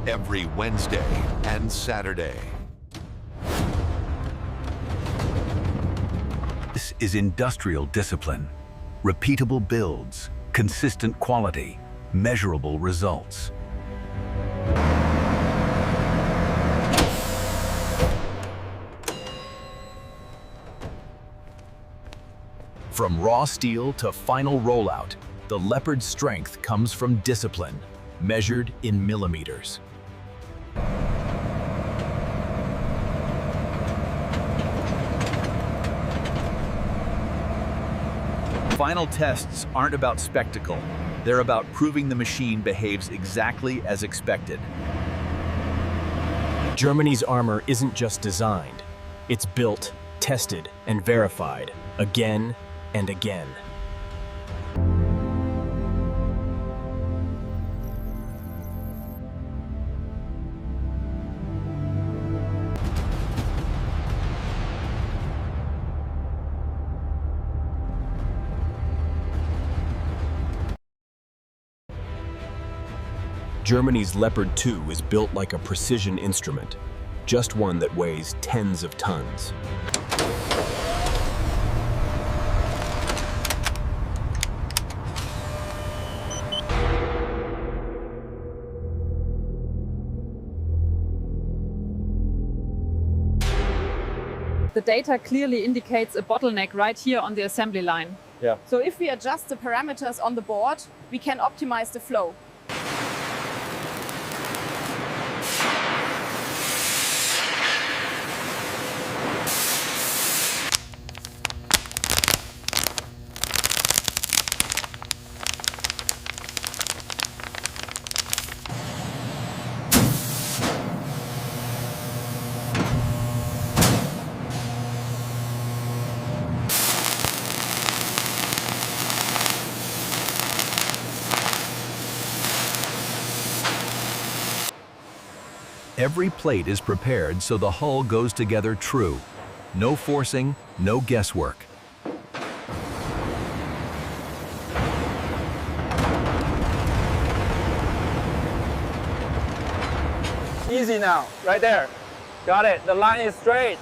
every Wednesday and Saturday. This is industrial discipline. Repeatable builds, consistent quality, measurable results. From raw steel to final rollout, the Leopard's strength comes from discipline, measured in millimeters. Final tests aren't about spectacle. They're about proving the machine behaves exactly as expected. Germany's armor isn't just designed. It's built, tested, and verified again and again. Germany's Leopard 2 is built like a precision instrument, just one that weighs tens of tons. The data clearly indicates a bottleneck right here on the assembly line. Yeah. So if we adjust the parameters on the board, we can optimize the flow. Every plate is prepared so the hull goes together true. No forcing, no guesswork. Easy now, right there. Got it, the line is straight.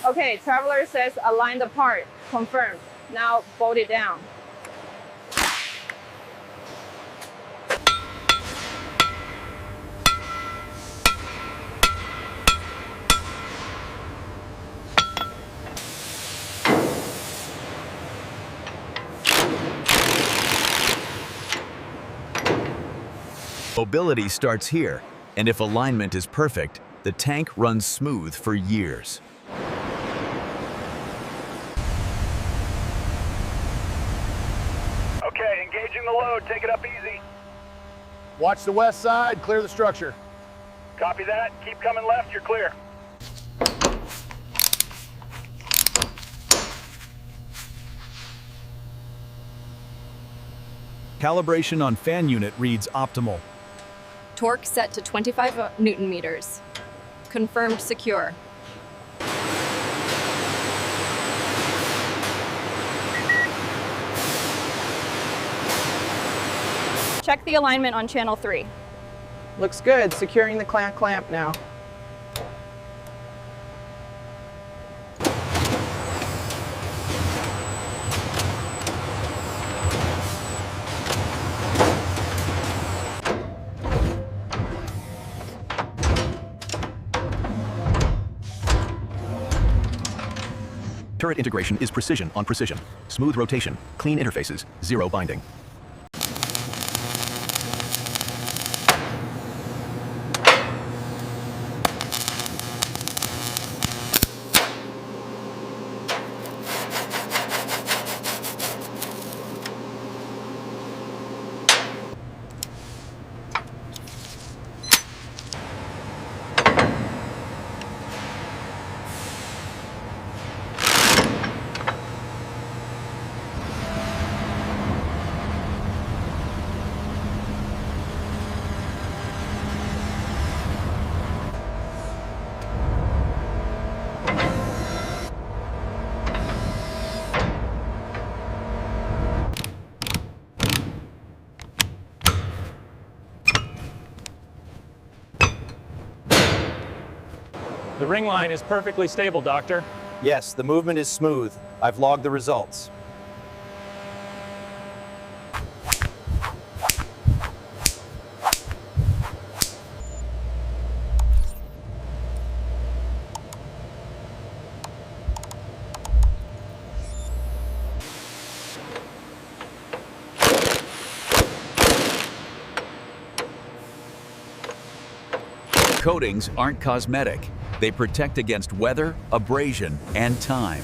Okay, Traveler says aligned apart. Confirmed. Now bolt it down. Mobility starts here, and if alignment is perfect, the tank runs smooth for years. Okay, engaging the load. Take it up easy. Watch the west side, clear the structure. Copy that. Keep coming left. You're clear. Calibration on fan unit reads optimal. Torque set to 25 Newton meters. Confirmed secure. Check the alignment on channel 3. Looks good. Securing the clamp now. Turret integration is precision on precision. Smooth rotation, clean interfaces, zero binding. The ring line is perfectly stable, Doctor. Yes, the movement is smooth. I've logged the results. Coatings aren't cosmetic. They protect against weather, abrasion, and time.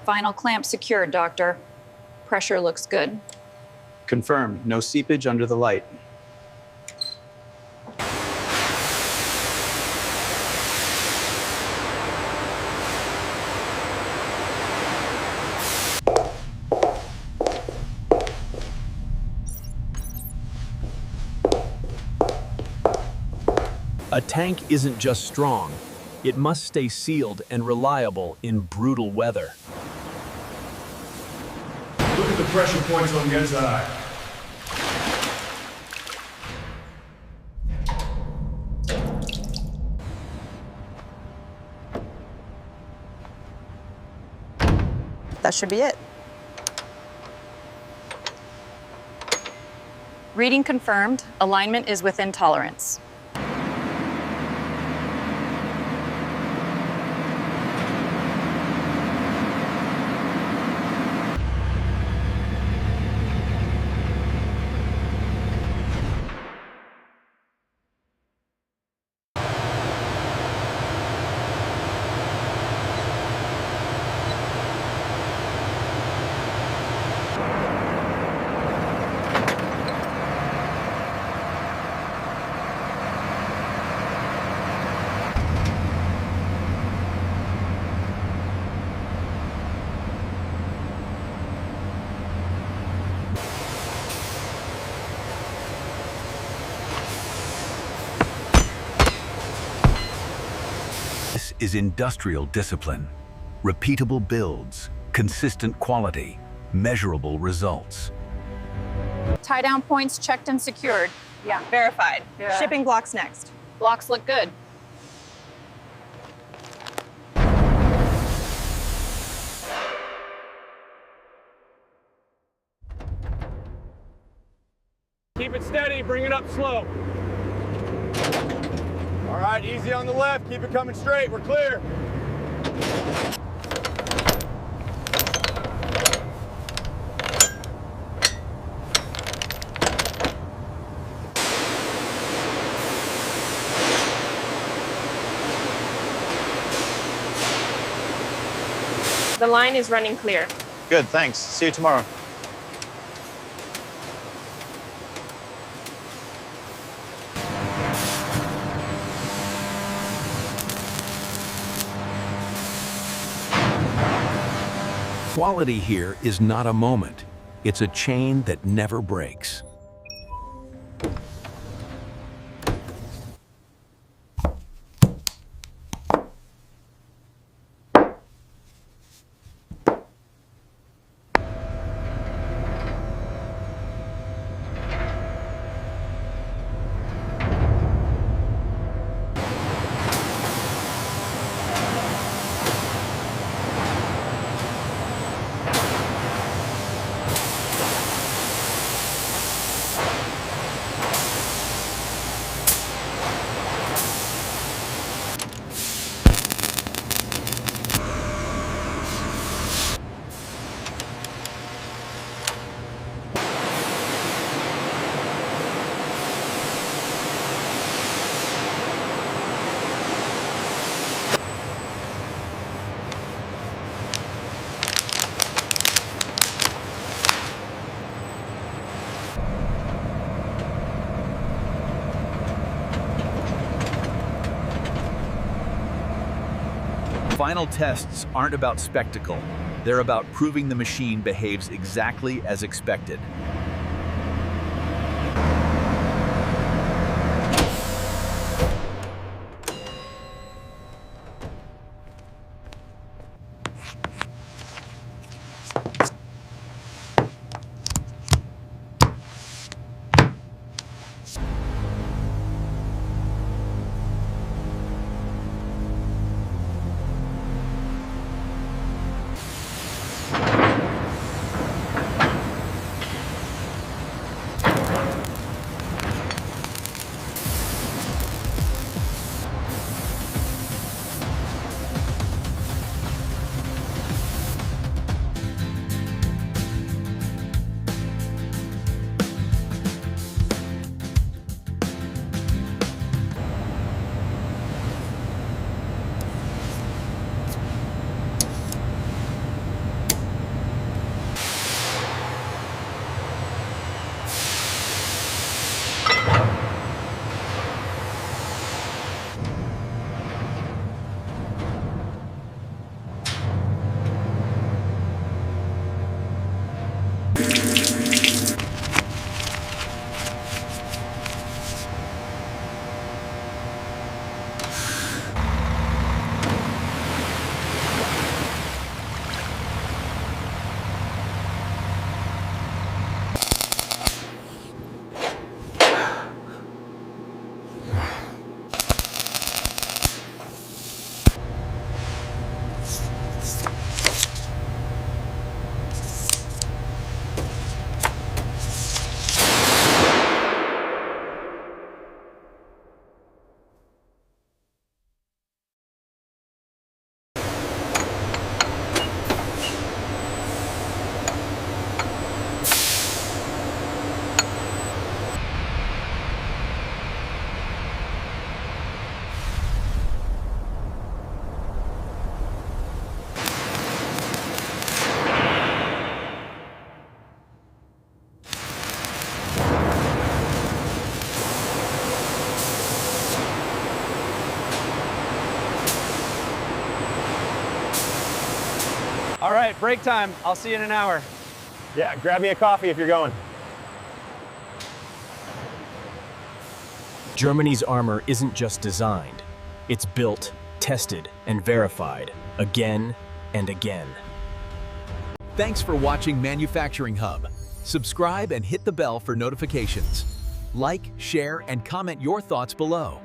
Final clamp secured, Doctor. Pressure looks good. Confirmed. No seepage under the light. A tank isn't just strong. It must stay sealed and reliable in brutal weather. Look at the pressure points on the inside. That should be it. Reading confirmed. Alignment is within tolerance. This is industrial discipline. Repeatable builds, consistent quality, measurable results. Tie down points checked and secured. Yeah. Verified. Yeah. Shipping blocks next. Blocks look good. Keep it steady, bring it up slow. All right, easy on the left. Keep it coming straight. We're clear. The line is running clear. Good, thanks. See you tomorrow. Quality here is not a moment. It's a chain that never breaks. Final tests aren't about spectacle. They're about proving the machine behaves exactly as expected. All right, break time. I'll see you in an hour. Yeah, grab me a coffee if you're going. Germany's armor isn't just designed. It's built, tested, and verified again and again. Thanks for watching Manufacturing Hub. Subscribe and hit the bell for notifications. Like, share, and comment your thoughts below.